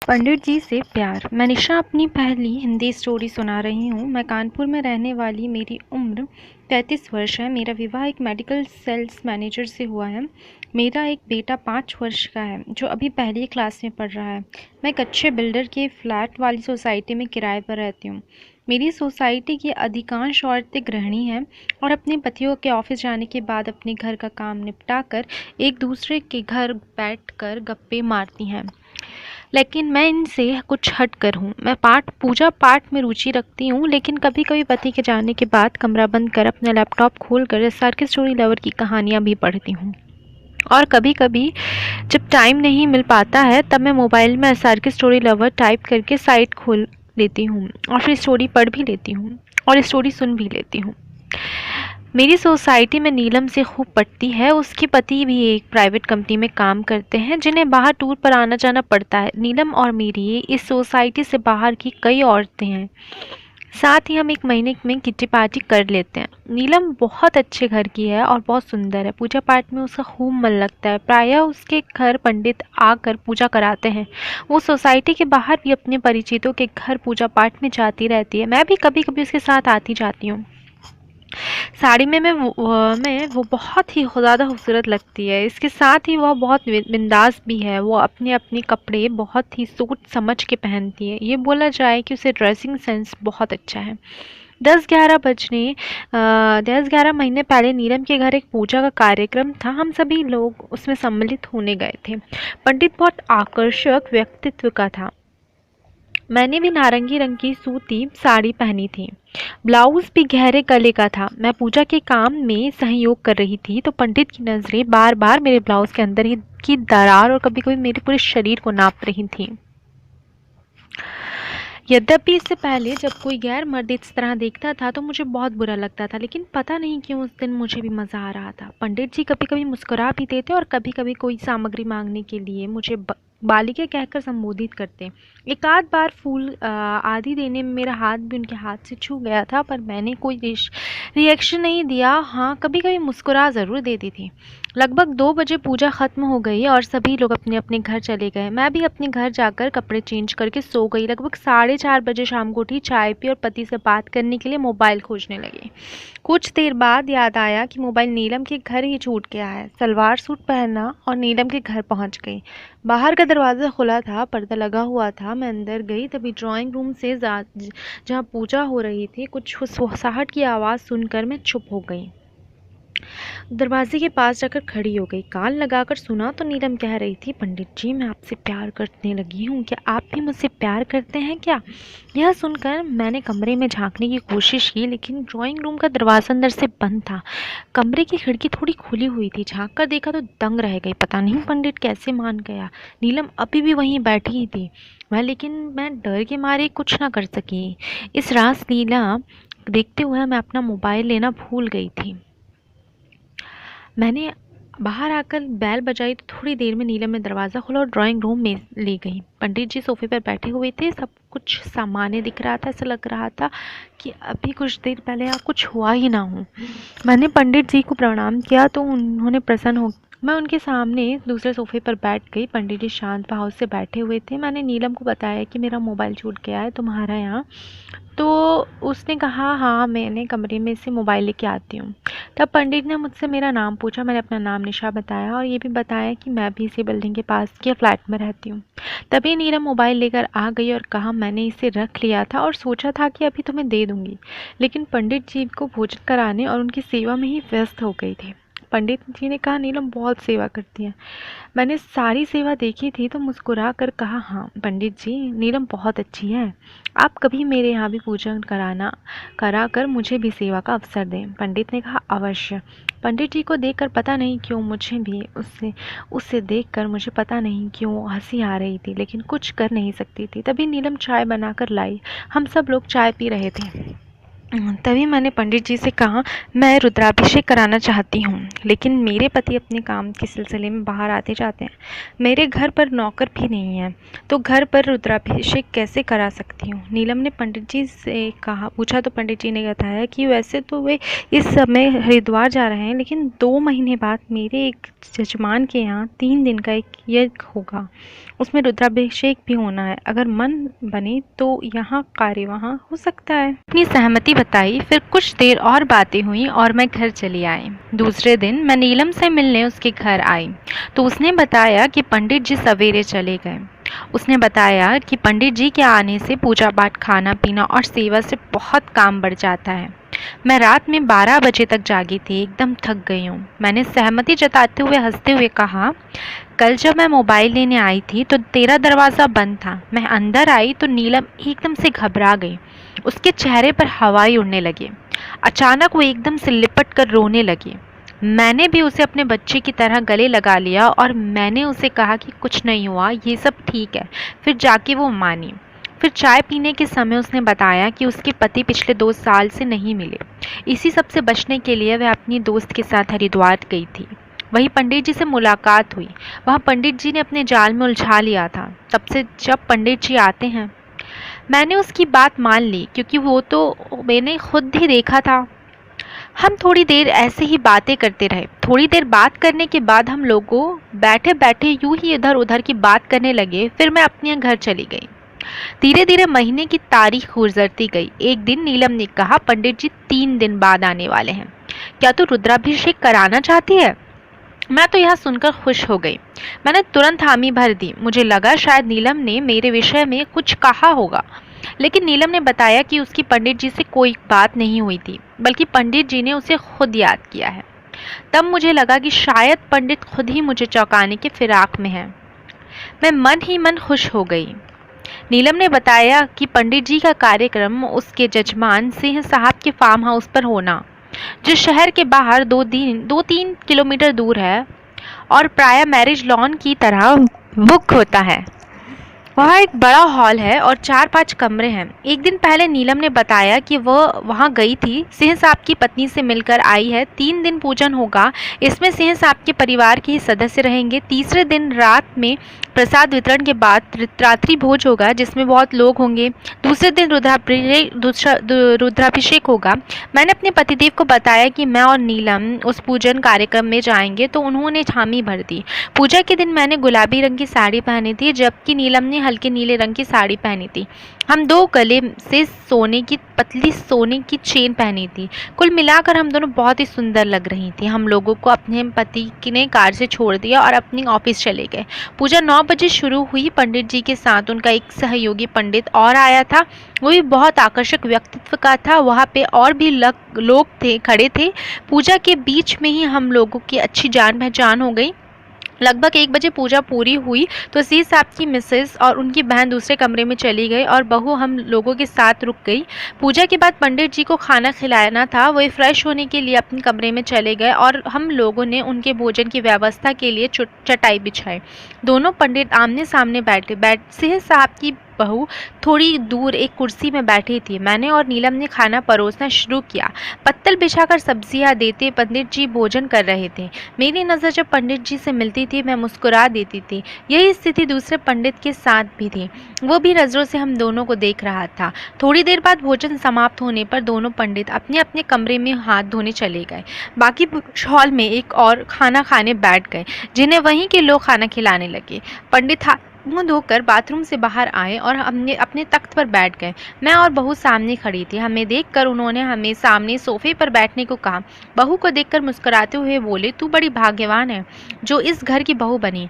पंडित जी से प्यार। मैं निशा अपनी पहली हिंदी स्टोरी सुना रही हूँ। मैं कानपुर में रहने वाली, मेरी उम्र 33 वर्ष है। मेरा विवाह एक मेडिकल सेल्स मैनेजर से हुआ है। मेरा एक बेटा 5 वर्ष का है जो अभी पहली क्लास में पढ़ रहा है। मैं एक अच्छे बिल्डर के फ्लैट वाली सोसाइटी में किराए पर रहती हूँ। मेरी सोसाइटी की अधिकांश औरतें गृहिणी हैं और अपने पतियों के ऑफिस जाने के बाद अपने घर का काम निपटा कर एक दूसरे के घर बैठकर गप्पे मारती हैं। लेकिन मैं इनसे कुछ हट कर हूँ। मैं पूजा पाठ में रुचि रखती हूँ, लेकिन कभी कभी पति के जाने के बाद कमरा बंद कर अपना लैपटॉप खोल कर एसआरके स्टोरी लवर की कहानियाँ भी पढ़ती हूँ। और कभी कभी जब टाइम नहीं मिल पाता है तब मैं मोबाइल में एसआरके स्टोरी लवर टाइप करके साइट खोल लेती हूँ और फिर स्टोरी पढ़ भी लेती हूँ और स्टोरी सुन भी लेती हूँ। मेरी सोसाइटी में नीलम से खूब पटती है। उसके पति भी एक प्राइवेट कंपनी में काम करते हैं जिन्हें बाहर टूर पर आना जाना पड़ता है। नीलम और मेरी इस सोसाइटी से बाहर की कई औरतें हैं। साथ ही हम एक महीने में किट्टी पार्टी कर लेते हैं। नीलम बहुत अच्छे घर की है और बहुत सुंदर है। पूजा पाठ में उसका खूब मन लगता है। प्रायः उसके घर पंडित आकर पूजा कराते हैं। वो सोसाइटी के बाहर भी अपने परिचितों के घर पूजा पाठ में जाती रहती है। मैं भी कभी कभी उसके साथ आती जाती हूँ। साड़ी में वो बहुत ही ज़्यादा खूबसूरत लगती है। इसके साथ ही वह बहुत बिंदास भी है। वो अपने अपने कपड़े बहुत ही सोच समझ के पहनती है। ये बोला जाए कि उसे ड्रेसिंग सेंस बहुत अच्छा है। 10-11 महीने पहले नीलम के घर एक पूजा का कार्यक्रम था। हम सभी लोग उसमें सम्मिलित होने गए थे। पंडित बहुत आकर्षक व्यक्तित्व का था। मैंने भी नारंगी रंग की सूती साड़ी पहनी थी। ब्लाउज भी गहरे गले का था। मैं पूजा के काम में सहयोग कर रही थी तो पंडित की नजरें बार बार मेरे ब्लाउज के अंदर ही की दरार और कभी कभी मेरे पूरे शरीर को नाप रही थी। यद्यपि इससे पहले जब कोई गैर मर्द इस तरह देखता था तो मुझे बहुत बुरा लगता था, लेकिन पता नहीं क्यों उस दिन मुझे भी मज़ा आ रहा था। पंडित जी कभी कभी मुस्कुरा भी देते और कभी कभी कोई सामग्री मांगने के लिए मुझे बालिके कहकर संबोधित करते। एक आध बार फूल आदि देने में मेरा हाथ भी उनके हाथ से छू गया था, पर मैंने कोई रिएक्शन नहीं दिया। हाँ, कभी कभी मुस्कुरा ज़रूर देती थी। लगभग 2 बजे पूजा ख़त्म हो गई और सभी लोग अपने अपने घर चले गए। मैं भी अपने घर जाकर कपड़े चेंज करके सो गई। लगभग 4:30 बजे शाम को उठी, चाय पी और पति से बात करने के लिए मोबाइल खोजने लगी। कुछ देर बाद याद आया कि मोबाइल नीलम के घर ही छूट गया है। सलवार सूट पहना और नीलम के घर पहुंच गई। बाहर का दरवाज़ा खुला था, पर्दा लगा हुआ था। मैं अंदर गई तभी ड्राइंग रूम से जहाँ पूजा हो रही थी कुछ फुसफुसाहट की आवाज़ सुनकर मैं चुप हो गई। दरवाजे के पास जाकर खड़ी हो गई। कान लगाकर सुना तो नीलम कह रही थी, पंडित जी मैं आपसे प्यार करने लगी हूँ, क्या आप भी मुझसे प्यार करते हैं क्या? यह सुनकर मैंने कमरे में झांकने की कोशिश की, लेकिन ड्राइंग रूम का दरवाज़ा अंदर से बंद था। कमरे की खिड़की थोड़ी खुली हुई थी। झांक कर देखा तो दंग रह गई। पता नहीं पंडित कैसे मान गया। नीलम अभी भी वहीं बैठी ही थी। मैं डर के मारे कुछ ना कर सकी। इस रास लीला देखते हुए मैं अपना मोबाइल लेना भूल गई थी। मैंने बाहर आकर बैल बजाई तो थोड़ी देर में नीलम ने दरवाज़ा खोला और ड्राइंग रूम में ले गई। पंडित जी सोफे पर बैठे हुए थे। सब कुछ सामान्य दिख रहा था। ऐसा लग रहा था कि अभी कुछ देर पहले यहाँ कुछ हुआ ही ना हो। मैंने पंडित जी को प्रणाम किया तो उन्होंने प्रसन्न हो। मैं उनके सामने दूसरे सोफे पर बैठ गई। पंडित जी शांत भाव से बैठे हुए थे। मैंने नीलम को बताया कि मेरा मोबाइल छूट गया है तुम्हारा यहाँ। तो उसने कहा हाँ, मैंने कमरे में से मोबाइल लेके आती हूँ। तब पंडित ने मुझसे मेरा नाम पूछा। मैंने अपना नाम निशा बताया और ये भी बताया कि मैं भी इसी बिल्डिंग के पास के फ्लैट में रहती हूँ। तभी नीलम मोबाइल लेकर आ गई और कहा मैंने इसे रख लिया था और सोचा था कि अभी तुम्हें दे दूँगी, लेकिन पंडित जी को भोजन कराने और उनकी सेवा में ही व्यस्त हो गई थी। पंडित जी ने कहा नीलम बहुत सेवा करती है। मैंने सारी सेवा देखी थी तो मुस्कुरा कर कहा हाँ पंडित जी, नीलम बहुत अच्छी है। आप कभी मेरे यहाँ भी पूजन करा कर मुझे भी सेवा का अवसर दें। पंडित ने कहा अवश्य। पंडित जी को देखकर पता नहीं क्यों मुझे भी उससे देखकर मुझे पता नहीं क्यों हंसी आ रही थी, लेकिन कुछ कर नहीं सकती थी। तभी नीलम चाय बनाकर लाई। हम सब लोग चाय पी रहे थे। तभी मैंने पंडित जी से कहा मैं रुद्राभिषेक कराना चाहती हूँ, लेकिन मेरे पति अपने काम के सिलसिले में बाहर आते जाते हैं। मेरे घर पर नौकर भी नहीं है, तो घर पर रुद्राभिषेक कैसे करा सकती हूँ? नीलम ने पंडित जी से पूछा तो पंडित जी ने बताया कि वैसे तो वे इस समय हरिद्वार जा रहे हैं, लेकिन 2 महीने बाद मेरे एक जजमान के यहाँ 3 दिन का एक यज्ञ होगा। उसमें रुद्राभिषेक भी होना है। अगर मन बने तो यहाँ कार्य वहाँ हो सकता है। अपनी सहमति बताई। फिर कुछ देर और बातें हुई और मैं घर चली आई। दूसरे दिन मैं नीलम से मिलने उसके घर आई तो उसने बताया कि पंडित जी सवेरे चले गए। उसने बताया कि पंडित जी के आने से पूजा पाठ, खाना पीना और सेवा से बहुत काम बढ़ जाता है। मैं रात में 12 बजे तक जागी थी, एकदम थक गई हूँ। मैंने सहमति जताते हुए हंसते हुए कहा, कल जब मैं मोबाइल लेने आई थी तो तेरा दरवाज़ा बंद था। मैं अंदर आई तो नीलम एकदम से घबरा गई। उसके चेहरे पर हवाई उड़ने लगी। अचानक वो एकदम से लिपट कर रोने लगी। मैंने भी उसे अपने बच्चे की तरह गले लगा लिया और मैंने उसे कहा कि कुछ नहीं हुआ, ये सब ठीक है। फिर जाके वो मानी। फिर चाय पीने के समय उसने बताया कि उसके पति पिछले 2 साल से नहीं मिले। इसी सब से बचने के लिए वह अपनी दोस्त के साथ हरिद्वार गई थी। वही पंडित जी से मुलाकात हुई। वहाँ पंडित जी ने अपने जाल में उलझा लिया था। तब से जब पंडित जी आते हैं, मैंने उसकी बात मान ली क्योंकि वो तो मैंने खुद ही देखा था। हम थोड़ी देर ऐसे ही बातें करते रहे। थोड़ी देर बात करने के बाद हम लोगों बैठे बैठे यूं ही इधर उधर की बात करने लगे। फिर मैं अपने घर चली गई। धीरे धीरे महीने की तारीख गुजरती गई। एक दिन नीलम ने कहा, पंडित जी 3 दिन बाद आने वाले हैं, क्या तू रुद्राभिषेक कराना चाहती है? मैं तो यह सुनकर खुश हो गई। मैंने तुरंत हामी भर दी। मुझे लगा शायद नीलम ने मेरे विषय में कुछ कहा होगा, लेकिन नीलम ने बताया कि उसकी पंडित जी से कोई बात नहीं हुई थी, बल्कि पंडित जी ने उसे खुद याद किया है। तब मुझे लगा कि शायद पंडित खुद ही मुझे चौंकाने के फिराक में है। मैं मन ही मन खुश हो गई। नीलम ने बताया कि पंडित जी का कार्यक्रम उसके जजमान सिंह साहब के फार्म हाउस पर होना, जो शहर के बाहर 2-3 किलोमीटर दूर है और प्राय मैरिज लॉन की तरह बुक होता है। वहाँ एक बड़ा हॉल है और 4-5 कमरे हैं। एक दिन पहले नीलम ने बताया कि वह वहाँ गई थी, सिंह साहब की पत्नी से मिलकर आई है। 3 दिन पूजन होगा। इसमें सिंह साहब के परिवार के ही सदस्य रहेंगे। तीसरे दिन रात में प्रसाद वितरण के बाद रात्रि भोज होगा जिसमें बहुत लोग होंगे। दूसरे दिन रुद्राभिषेक होगा। मैंने अपने पतिदेव को बताया कि मैं और नीलम उस पूजन कार्यक्रम में जाएंगे तो उन्होंने हामी भर दी। पूजा के दिन मैंने गुलाबी रंग की साड़ी पहनी थी, जबकि नीलम ने हल्के नीले रंग की साड़ी पहनी थी। हम 2 गले से पतली सोने की चेन पहनी थी। कुल मिलाकर हम दोनों बहुत ही सुंदर लग रही थी। हम लोगों को अपने पति ने कार से छोड़ दिया और अपनी ऑफिस चले गए। पूजा 9 बजे शुरू हुई। पंडित जी के साथ उनका एक सहयोगी पंडित और आया था। वो भी बहुत आकर्षक व्यक्तित्व का था। वहाँ पे और भी लोग खड़े थे। पूजा के बीच में ही हम लोगों की अच्छी जान पहचान हो गई। लगभग 1 बजे पूजा पूरी हुई तो सिंह साहब की मिसेस और उनकी बहन दूसरे कमरे में चली गई और बहू हम लोगों के साथ रुक गई। पूजा के बाद पंडित जी को खाना खिलाना था। वही फ्रेश होने के लिए अपने कमरे में चले गए और हम लोगों ने उनके भोजन की व्यवस्था के लिए चटाई बिछाई। दोनों पंडित आमने सामने बैठे। सिंह साहब की बहू थोड़ी दूर एक कुर्सी में बैठी थी। मैंने और नीलम ने खाना परोसना शुरू किया। पत्तल बिछाकर सब्जियां देते पंडित जी भोजन कर रहे थे। मेरी नज़र जब पंडित जी से मिलती थी मैं मुस्कुरा देती थी। यही स्थिति दूसरे पंडित के साथ भी थी। वो भी नज़रों से हम दोनों को देख रहा था। थोड़ी देर बाद भोजन समाप्त होने पर दोनों पंडित अपने अपने कमरे में हाथ धोने चले गए। बाकी हॉल में एक और खाना खाने बैठ गए, जिन्हें वहीं के लोग खाना खिलाने लगे। पंडित मुंह धोकर बाथरूम से बाहर आए और हमने अपने तख्त पर बैठ गए। मैं और बहू सामने खड़ी थी। हमें देखकर उन्होंने हमें सामने सोफे पर बैठने को कहा। बहू को देखकर मुस्कुराते हुए बोले, तू बड़ी भाग्यवान है जो इस घर की बहू बनी।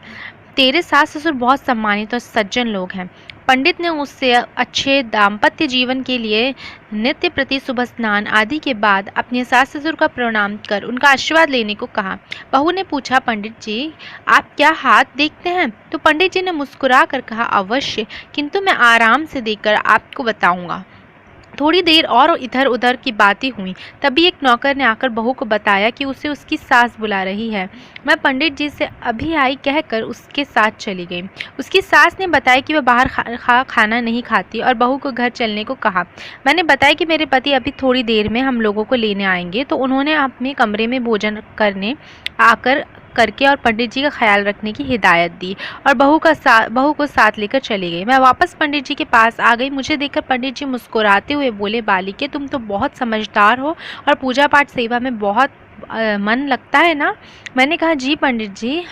तेरे सास ससुर बहुत सम्मानित और सज्जन लोग हैं। पंडित ने उससे अच्छे दाम्पत्य जीवन के लिए नित्य प्रति सुबह स्नान आदि के बाद अपने सास ससुर का प्रणाम कर उनका आशीर्वाद लेने को कहा। बहू ने पूछा, पंडित जी आप क्या हाथ देखते हैं? तो पंडित जी ने मुस्कुरा कर कहा, अवश्य, किंतु मैं आराम से देखकर आपको बताऊंगा। थोड़ी देर और इधर उधर की बातें हुई। तभी एक नौकर ने आकर बहू को बताया कि उसे उसकी सास बुला रही है। मैं पंडित जी से अभी आई कहकर उसके साथ चली गई। उसकी सास ने बताया कि वह बाहर खाना नहीं खाती और बहू को घर चलने को कहा। मैंने बताया कि मेरे पति अभी थोड़ी देर में हम लोगों को लेने आएंगे, तो उन्होंने अपने कमरे में भोजन करके और पंडित जी का ख्याल रखने की हिदायत दी और बहू को साथ लेकर चली गई। मैं वापस पंडित जी के पास आ गई। मुझे देखकर पंडित जी मुस्कुराते हुए बोले, बालिके तुम तो बहुत समझदार हो और पूजा पाठ सेवा में बहुत मन लगता है ना। मैंने कहा जी पंडित जी,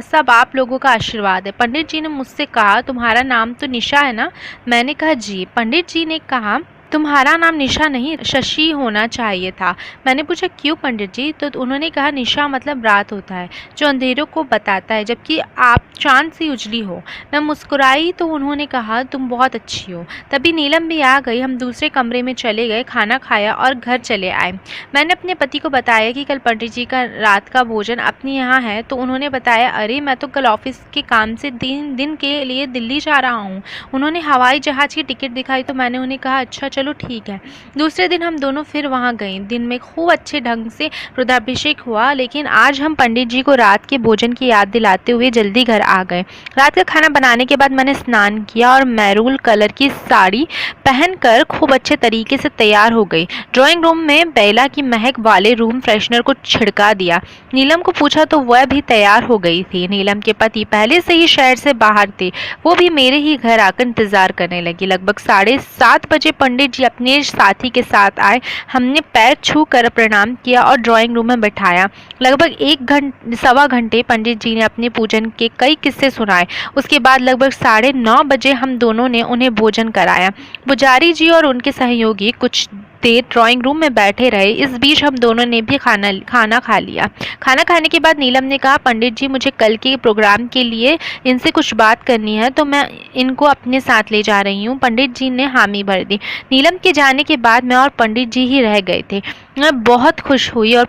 सब आप लोगों का आशीर्वाद है। पंडित जी ने मुझसे कहा तुम्हारा नाम तो निशा है ना। मैंने कहा जी। पंडित जी ने कहा तुम्हारा नाम निशा नहीं शशि होना चाहिए था। मैंने पूछा क्यों पंडित जी, तो उन्होंने कहा निशा मतलब रात होता है जो अंधेरों को बताता है, जबकि आप चांद सी उजली हो। मैं मुस्कुराई तो उन्होंने कहा तुम बहुत अच्छी हो। तभी नीलम भी आ गई। हम दूसरे कमरे में चले गए, खाना खाया और घर चले आए। मैंने अपने पति को बताया कि कल पंडित जी का रात का भोजन अपने यहाँ है, तो उन्होंने बताया अरे मैं तो कल ऑफिस के काम से दिन के लिए दिल्ली जा रहा हूँ। उन्होंने हवाई जहाज़ की टिकट दिखाई तो मैंने उन्हें कहा अच्छा चलो ठीक है। दूसरे दिन हम दोनों फिर वहाँ गए। दिन में खूब अच्छे ढंग से रुद्राभिषेक हुआ, लेकिन आज हम पंडित जी को रात के भोजन की याद दिलाते हुए जल्दी घर आ गए। रात का खाना बनाने के बाद मैंने स्नान किया और मैरून कलर की साड़ी पहनकर खूब अच्छे तरीके से तैयार हो गई। ड्राइंग रूम में बेला की महक वाले रूम फ्रेशनर को छिड़का दिया। नीलम को पूछा तो वह भी तैयार हो गई थी। नीलम के पति पहले से ही शहर से बाहर थे, वो भी मेरे ही घर आकर इंतजार करने लगी। लगभग 7:30 बजे पंडित जी अपने साथी के साथ आए। हमने पैर छू कर प्रणाम किया और ड्राइंग रूम में बैठाया। लगभग 1 घंटे पंडित जी ने अपने पूजन के कई किस्से सुनाए। उसके बाद लगभग 9:30 बजे हम दोनों ने उन्हें भोजन कराया। पुजारी जी और उनके सहयोगी कुछ देर ड्राइंग रूम में बैठे रहे। इस बीच हम दोनों ने भी खाना खा लिया। खाना खाने के बाद नीलम ने कहा पंडित जी मुझे कल के प्रोग्राम के लिए इनसे कुछ बात करनी है, तो मैं इनको अपने साथ ले जा रही हूँ। पंडित जी ने हामी भर दी। नीलम के जाने के बाद मैं और पंडित जी ही रह गए थे। मैं बहुत खुश हुई और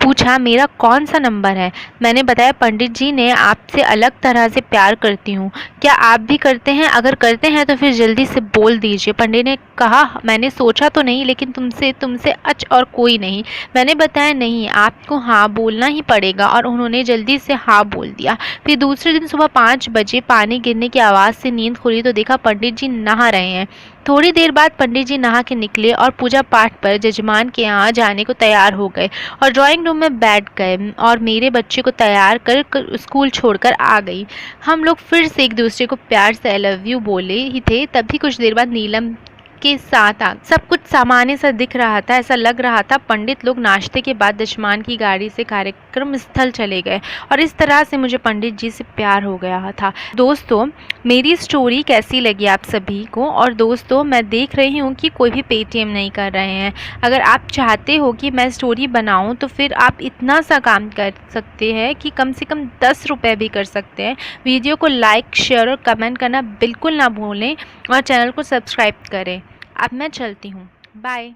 पूछा मेरा कौन सा नंबर है। मैंने बताया पंडित जी ने आपसे अलग तरह से प्यार करती हूँ, क्या आप भी करते हैं? अगर करते हैं तो फिर जल्दी से बोल दीजिए। पंडित ने कहा मैंने सोचा तो नहीं, लेकिन तुमसे अच और कोई नहीं। मैंने बताया नहीं, आपको हाँ बोलना ही पड़ेगा, और उन्होंने जल्दी से हाँ बोल दिया। फिर दूसरे दिन सुबह 5 बजे पानी गिरने की आवाज़ से नींद खुली तो देखा पंडित जी नहा रहे हैं। थोड़ी देर बाद पंडित जी नहा के निकले और पूजा पाठ पर जजमान के यहाँ जाने को तैयार हो गए और ड्राइंग रूम में बैठ गए और मेरे बच्चे को तैयार कर स्कूल छोड़कर आ गई। हम लोग फिर से एक दूसरे को प्यार से आई लव यू बोले ही थे, तभी कुछ देर बाद नीलम के साथ आ सब कुछ सामान्य सा दिख रहा था। ऐसा लग रहा था पंडित लोग नाश्ते के बाद जजमान की गाड़ी से कार्यक्रम स्थल चले गए, और इस तरह से मुझे पंडित जी से प्यार हो गया था। दोस्तों मेरी स्टोरी कैसी लगी आप सभी को? और दोस्तों मैं देख रही हूँ कि कोई भी पेटीएम नहीं कर रहे हैं। अगर आप चाहते हो कि मैं स्टोरी बनाऊँ तो फिर आप इतना सा काम कर सकते हैं कि कम से कम 10 रुपये भी कर सकते हैं। वीडियो को लाइक शेयर और कमेंट करना बिल्कुल ना भूलें और चैनल को सब्सक्राइब करें। अब मैं चलती हूँ, बाय।